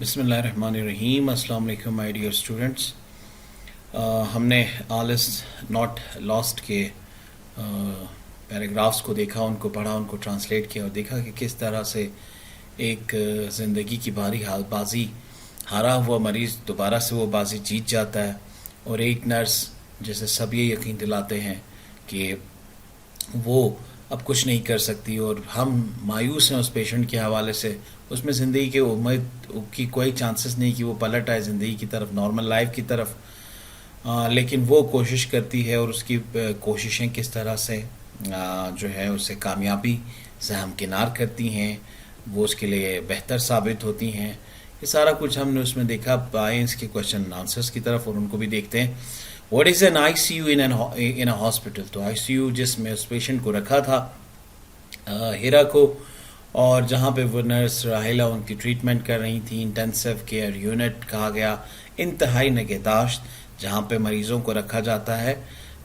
بسم اللہ الرحمن الرحیم. السلام علیکم مائی ڈیئر اسٹوڈنٹس. ہم نے آل از ناٹ لاسٹ کے پیراگرافس کو دیکھا، ان کو پڑھا، ان کو ٹرانسلیٹ کیا اور دیکھا کہ کس طرح سے ایک زندگی کی باری بازی ہارا ہوا مریض دوبارہ سے وہ بازی جیت جاتا ہے، اور ایک نرس جیسے سب یہ یقین دلاتے ہیں کہ وہ اب کچھ نہیں کر سکتی، اور ہم مایوس ہیں اس پیشنٹ کے حوالے سے. اس میں زندگی کے امید کی کوئی چانسز نہیں کہ وہ پلٹ آئے زندگی کی طرف، نارمل لائف کی طرف. لیکن وہ کوشش کرتی ہے، اور اس کی کوششیں کس طرح سے جو ہے اسے کامیابی سے ہمکنار کرتی ہیں، وہ اس کے لیے بہتر ثابت ہوتی ہیں. یہ سارا کچھ ہم نے اس میں دیکھا. آئیں اس کے کوشچن آنسرس کی طرف اور ان کو بھی دیکھتے ہیں. What is an I C U in a hospital? تو آئی سی یو جس میں اس پیشنٹ کو رکھا تھا ہیرا کو، اور جہاں پہ وہ نرس راہیلہ ان کی ٹریٹمنٹ کر رہی تھیں، انٹینسیو کیئر یونٹ کہا گیا، انتہائی نگہداشت جہاں پہ مریضوں کو رکھا جاتا ہے،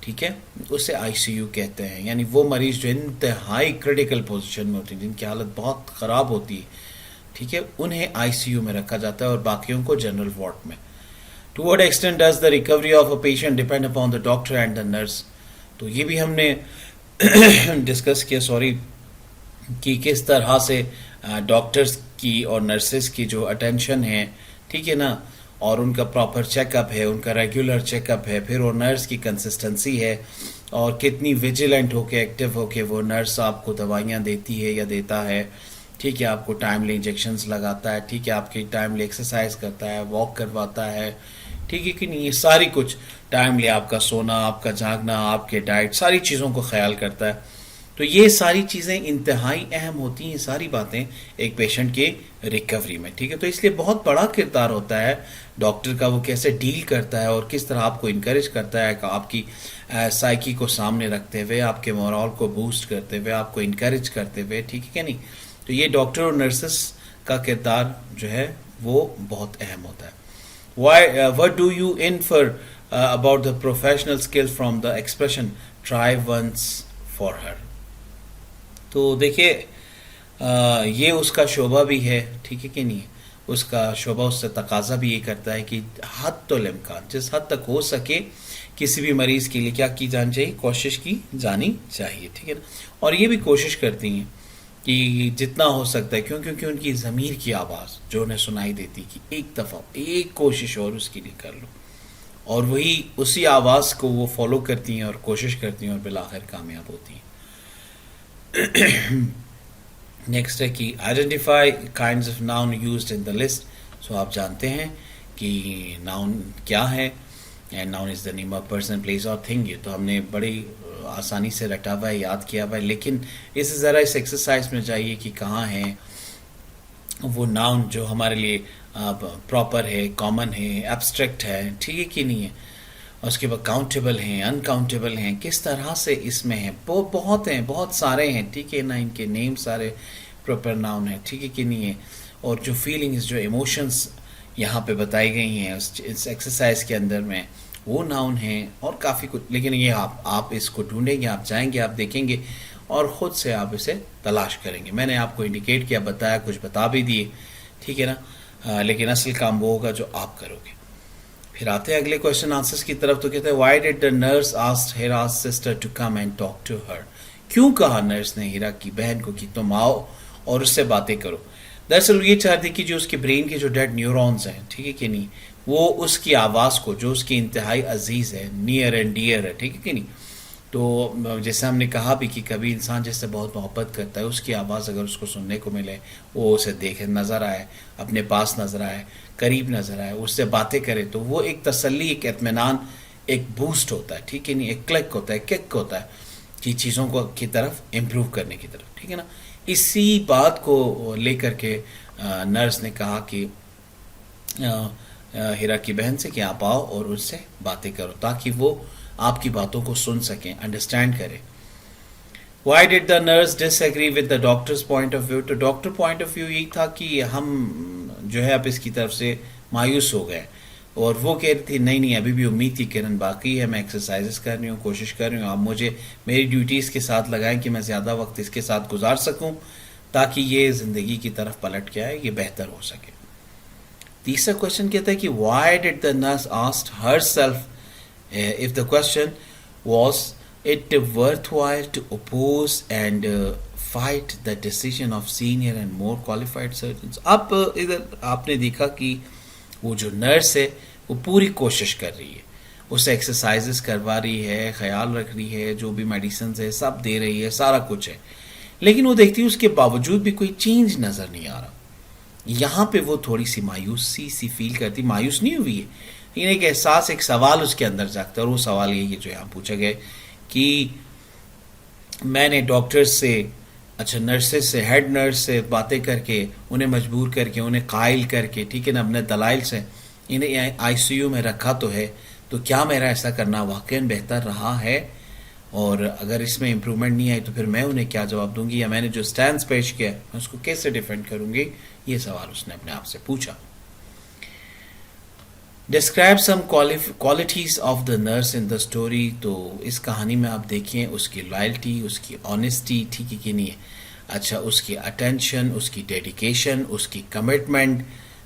ٹھیک ہے، اسے آئی سی یو کہتے ہیں. یعنی وہ مریض جو انتہائی کریٹیکل پوزیشن میں ہوتی ہیں، جن کی حالت بہت خراب ہوتی ہے، ٹھیک ہے، انہیں آئی سی یو میں رکھا جاتا ہے اور باقیوں کو جنرل وارڈ میں. To what extent does the recovery of a patient depend upon the doctor and the nurse? تو یہ بھی ہم نے ڈسکس کیا کہ کس طرح سے ڈاکٹرز کی اور نرسز کی جو اٹینشن ہے، ٹھیک ہے نا، اور ان کا پراپر چیک اپ ہے، ان کا ریگولر چیک اپ ہے، پھر وہ نرس کی کنسسٹنسی ہے، اور کتنی ویجیلنٹ ہو کے ایکٹیو ہو کے وہ نرس آپ کو دوائیاں دیتی ہے یا دیتا ہے، ٹھیک ہے، آپ کو ٹائملی انجیکشنز لگاتا ہے، ٹھیک ہے، آپ کی ٹائملی ایکسرسائز کرتا ہے، واک کرواتا ہے، ٹھیک ہے کہ نہیں، یہ ساری کچھ ٹائملی آپ کا سونا، آپ کا جاگنا، آپ کے ڈائٹ، ساری چیزوں کو خیال کرتا ہے. تو یہ ساری چیزیں انتہائی اہم ہوتی ہیں، ساری باتیں ایک پیشنٹ کے ریکوری میں، ٹھیک ہے. تو اس لیے بہت بڑا کردار ہوتا ہے ڈاکٹر کا، وہ کیسے ڈیل کرتا ہے اور کس طرح آپ کو انکریج کرتا ہے، آپ کی سائیکی کو سامنے رکھتے ہوئے، آپ کے مورال کو بوسٹ کرتے ہوئے، آپ کو انکریج کرتے ہوئے، ٹھیک ہے کہ نہیں. تو یہ ڈاکٹر اور نرسز کا کردار جو ہے وہ بہت اہم ہوتا ہے. What do you infer about the professional skills from the expression try once for her؟ تو دیکھیے یہ اس کا شعبہ بھی ہے، ٹھیک ہے کہ نہیں، اس کا شعبہ اس سے تقاضا بھی یہ کرتا ہے کہ حد الامکان، جس حد تک ہو سکے کسی بھی مریض کے لیے کیا کی جانی چاہیے، کوشش کی جانی چاہیے، ٹھیک ہے نا. اور یہ بھی کوشش کرتی ہیں کہ جتنا ہو سکتا ہے، کیونکہ ان کی ضمیر کی آواز جو انہیں سنائی دیتی کہ ایک دفعہ ایک کوشش اور اس کے لیے کر لو، اور وہی اسی آواز کو وہ فالو کرتی ہیں اور کوشش کرتی ہیں اور بالآخر کامیاب ہوتی ہیں. نیکسٹ ہے کہ identify kinds of noun used in the list. So آپ جانتے ہیں کہ ناؤن کیا ہے، and noun is the name of person, place اور تھنگ. یہ تو ہم نے بڑی آسانی سے رٹا ہوا ہے، یاد کیا ہوا ہے، لیکن اس ذرا اس ایکسرسائز میں جائیے کہ کہاں ہیں وہ ناؤن جو ہمارے لیے پراپر ہے، کامن ہے، ایبسٹریکٹ ہے، ٹھیک ہے کہ نہیں ہے. اس کے بعد کاؤنٹیبل ہیں، انکاؤنٹیبل ہیں، کس طرح سے اس میں ہیں، بہت ہیں، بہت سارے ہیں، ٹھیک ہے نا. ان کے نیم سارے پراپر ناؤن ہیں، ٹھیک ہے کہ نہیں ہے. اور جو فیلنگز، جو ایموشنز یہاں پہ بتائی گئی ہیں اس ایکسرسائز کے اندر میں، وہ ناؤن ہیں، اور کافی کچھ. لیکن یہ آپ اس کو ڈھونڈیں گے، آپ جائیں گے، آپ دیکھیں گے اور خود سے آپ اسے تلاش کریں گے. میں نے آپ کو انڈیکیٹ کیا، بتایا، کچھ بتا بھی دیے، ٹھیک ہے نا. لیکن اصل کام وہ ہوگا جو آپ کرو گے. پھر آتے ہیں اگلے کوشچن آنسرس کی طرف. تو کہتے ہیں why did the nurse asked Hira's sister to come and talk to her? کیوں کہا نرس نے ہیرا کی بہن کو کہ تم آؤ اور اس سے باتیں کرو؟ دراصل یہ چاہتی کہ جو اس کے برین کے جو ڈیڈ نیورونز ہیں، ٹھیک ہے کہ نہیں، وہ اس کی آواز کو، جو اس کی انتہائی عزیز ہے، نیئر اینڈ ڈیئر ہے، ٹھیک ہے کہ نہیں. تو جیسے ہم نے کہا بھی کہ کبھی انسان جس سے بہت محبت کرتا ہے، اس کی آواز اگر اس کو سننے کو ملے، وہ اسے دیکھے، نظر آئے، اپنے پاس نظر آئے، قریب نظر آئے، اس سے باتیں کرے، تو وہ ایک تسلی، ایک اطمینان، ایک بوسٹ ہوتا ہے، ٹھیک ہے نہیں، ایک کلک ہوتا ہے، کک ہوتا ہے کہ چیزوں کو کی طرف امپروو کرنے کی طرف، ٹھیک ہے نا. اسی بات کو لے کر کے نرس نے کہا کہ ہیرا کی بہن سے کہ آپ آؤ اور اس سے باتیں کرو تاکہ وہ آپ کی باتوں کو سن سکیں، انڈرسٹینڈ کریں. Why did the nurse disagree with the doctor's point of view? تو ڈاکٹر پوائنٹ آف ویو یہ تھا کہ ہم جو ہے اب اس کی طرف سے مایوس ہو گئے، اور وہ کہہ رہی تھی نہیں ابھی بھی امید کی کرن باقی ہے، میں ایکسرسائزز کر رہی ہوں، کوشش کر رہی ہوں، آپ مجھے میری ڈیوٹیز کے ساتھ لگائیں کہ میں زیادہ وقت اس کے ساتھ گزار سکوں تاکہ یہ زندگی کی طرف پلٹ کے آئے، یہ بہتر ہو سکے. تیسرا کوشچن کہتا ہے کہ why did the nurse asked herself if the question was it worthwhile to oppose and fight the decision of senior and more qualified surgeons. اب ادھر آپ نے دیکھا کہ وہ جو نرس ہے وہ پوری کوشش کر رہی ہے, اسے ایکسرسائزز کروا رہی ہے, خیال رکھ رہی ہے, جو بھی میڈیسنز ہے سب دے رہی ہے, سارا کچھ ہے, لیکن وہ دیکھتی ہے اس کے باوجود بھی کوئی چینج نظر نہیں آ رہا. یہاں پہ وہ تھوڑی سی مایوسی سی فیل کرتی, مایوس نہیں ہوئی ہے لیکن ایک احساس, ایک سوال اس کے اندر جاگتا ہے, اور وہ سوال یہ جو یہاں پوچھا گیا کہ میں نے ڈاکٹر سے, اچھا نرسز سے, ہیڈ نرس سے باتیں کر کے, انہیں مجبور کر کے, انہیں قائل کر کے, ٹھیک ہے نا, اپنے دلائل سے انہیں آئی سی یو میں رکھا تو ہے, تو کیا میرا ایسا کرنا واقعاً بہتر رہا ہے؟ اور اگر اس میں امپرومنٹ نہیں آئی تو پھر میں انہیں کیا جواب دوں گی, یا میں نے جو سٹینڈز پیش کیا میں اس کو کیسے ڈیفینڈ کروں گی؟ یہ سوال اس نے اپنے آپ سے پوچھا. Describe some qualities of the nurse in the story. تو اس کہانی میں آپ دیکھیں اس کی لائلٹی, اس کی آنیسٹی, ٹھیک ہے کہ نہیں ہے, اچھا اس کی اٹینشن, اس کی ڈیڈیکیشن, اس کی کمٹمنٹ,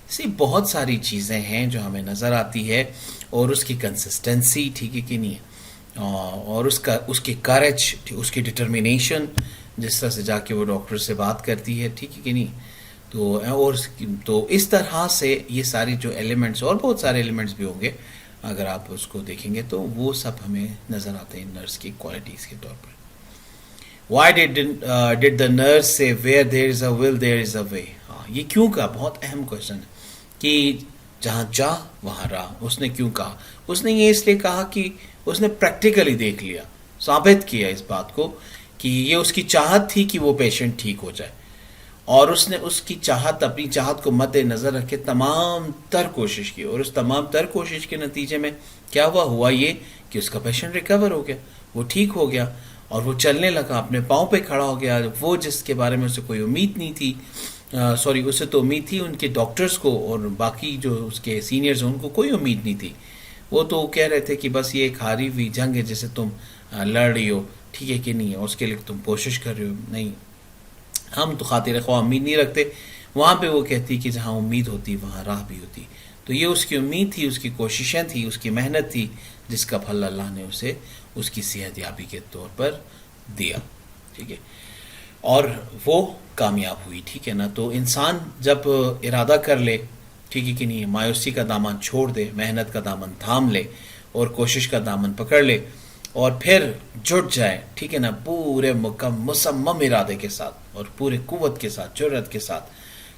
سی بہت ساری چیزیں ہیں جو ہمیں نظر آتی ہے, اور اس کی کنسسٹنسی, ٹھیک ہے کہ نہیں ہے, اور اس کی کریج, اس کی ڈٹرمینیشن, جس طرح سے جا کے وہ ڈاکٹر سے بات کرتی ہے, ٹھیک ہے کہ نہیں. تو اس طرح سے یہ ساری جو ایلیمنٹس, اور بہت سارے ایلیمنٹس بھی ہوں گے اگر آپ اس کو دیکھیں گے, تو وہ سب ہمیں نظر آتے ہیں نرس کی کوالٹیز کے طور پر. وائی ڈڈ دا نرس سے ویئر دیر از اے ول دیر از اے وے. ہاں, یہ کیوں کا بہت اہم کوشچن ہے کہ جہاں چاہ وہاں راہ. اس نے کیوں کہا؟ اس نے یہ اس لیے کہا کہ اس نے پریکٹیکلی دیکھ لیا, ثابت کیا اس بات کو کہ یہ اس کی چاہت تھی کہ وہ پیشنٹ ٹھیک ہو جائے, اور اس نے اس کی چاہت, اپنی چاہت کو مد نظر رکھ کے تمام تر کوشش کی, اور اس تمام تر کوشش کے نتیجے میں کیا ہوا یہ کہ اس کا پیشنٹ ریکور ہو گیا, وہ ٹھیک ہو گیا, اور وہ چلنے لگا, اپنے پاؤں پہ کھڑا ہو گیا. وہ جس کے بارے میں اسے کوئی امید نہیں تھی, اسے تو امید تھی ان کے ڈاکٹرز کو, اور باقی جو اس کے سینئرز ہیں ان کو کوئی امید نہیں تھی. وہ تو کہہ رہے تھے کہ بس یہ ایک ہاری ہوئی جنگ ہے جسے تم لڑ رہی ہو, ٹھیک ہے کہ نہیں ہے, اس کے لیے تم کوشش کر رہے ہو. نہیں, ہم تو خاطر خواہ امید نہیں رکھتے. وہاں پہ وہ کہتی کہ جہاں امید ہوتی وہاں راہ بھی ہوتی. تو یہ اس کی امید تھی, اس کی کوششیں تھی, اس کی محنت تھی, جس کا پھل اللہ نے اسے اس کی صحت یابی کے طور پر دیا, ٹھیک ہے, اور وہ کامیاب ہوئی, ٹھیک ہے نا. تو انسان جب ارادہ کر لے, ٹھیک ہے کہ نہیں, مایوسی کا دامن چھوڑ دے, محنت کا دامن تھام لے, اور کوشش کا دامن پکڑ لے, اور پھر جٹ جائے, ٹھیک ہے نا, پورے مصمم ارادے کے ساتھ, اور پورے قوت کے ساتھ, جرأت کے ساتھ,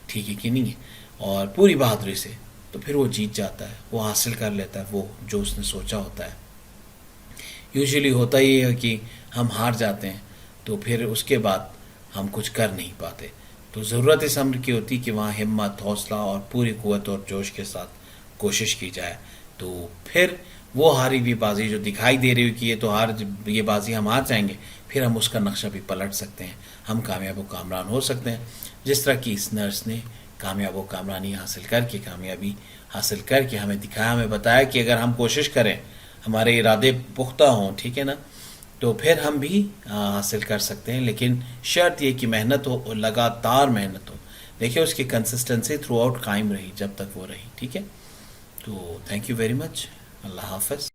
ٹھیک ہے کہ نہیں ہے, اور پوری بہادری سے, تو پھر وہ جیت جاتا ہے, وہ حاصل کر لیتا ہے وہ جو اس نے سوچا ہوتا ہے. یوزلی ہوتا یہ ہے کہ ہم ہار جاتے ہیں, تو پھر اس کے بعد ہم کچھ کر نہیں پاتے. تو ضرورت اس امر کی ہوتی کہ وہاں ہمت, حوصلہ اور پوری قوت اور جوش کے ساتھ کوشش کی جائے. تو پھر وہ ہاری ہوئی بازی جو دکھائی دے رہی ہو کہ یہ بازی ہم ہار جائیں گے, پھر ہم اس کا نقشہ بھی پلٹ سکتے ہیں, ہم کامیاب و کامران ہو سکتے ہیں. جس طرح کی اس نرس نے کامیاب و کامرانی حاصل کر کے, کامیابی حاصل کر کے ہمیں دکھایا, ہمیں بتایا کہ اگر ہم کوشش کریں, ہمارے ارادے پختہ ہوں, ٹھیک ہے نا, تو پھر ہم بھی حاصل کر سکتے ہیں. لیکن شرط یہ کہ محنت ہو, اور لگاتار محنت ہو. دیکھیں اس کی کنسسٹنسی تھرو آؤٹ قائم رہی جب تک وہ رہی, ٹھیک ہے. تو تھینک یو ویری مچ, اللہ حافظ.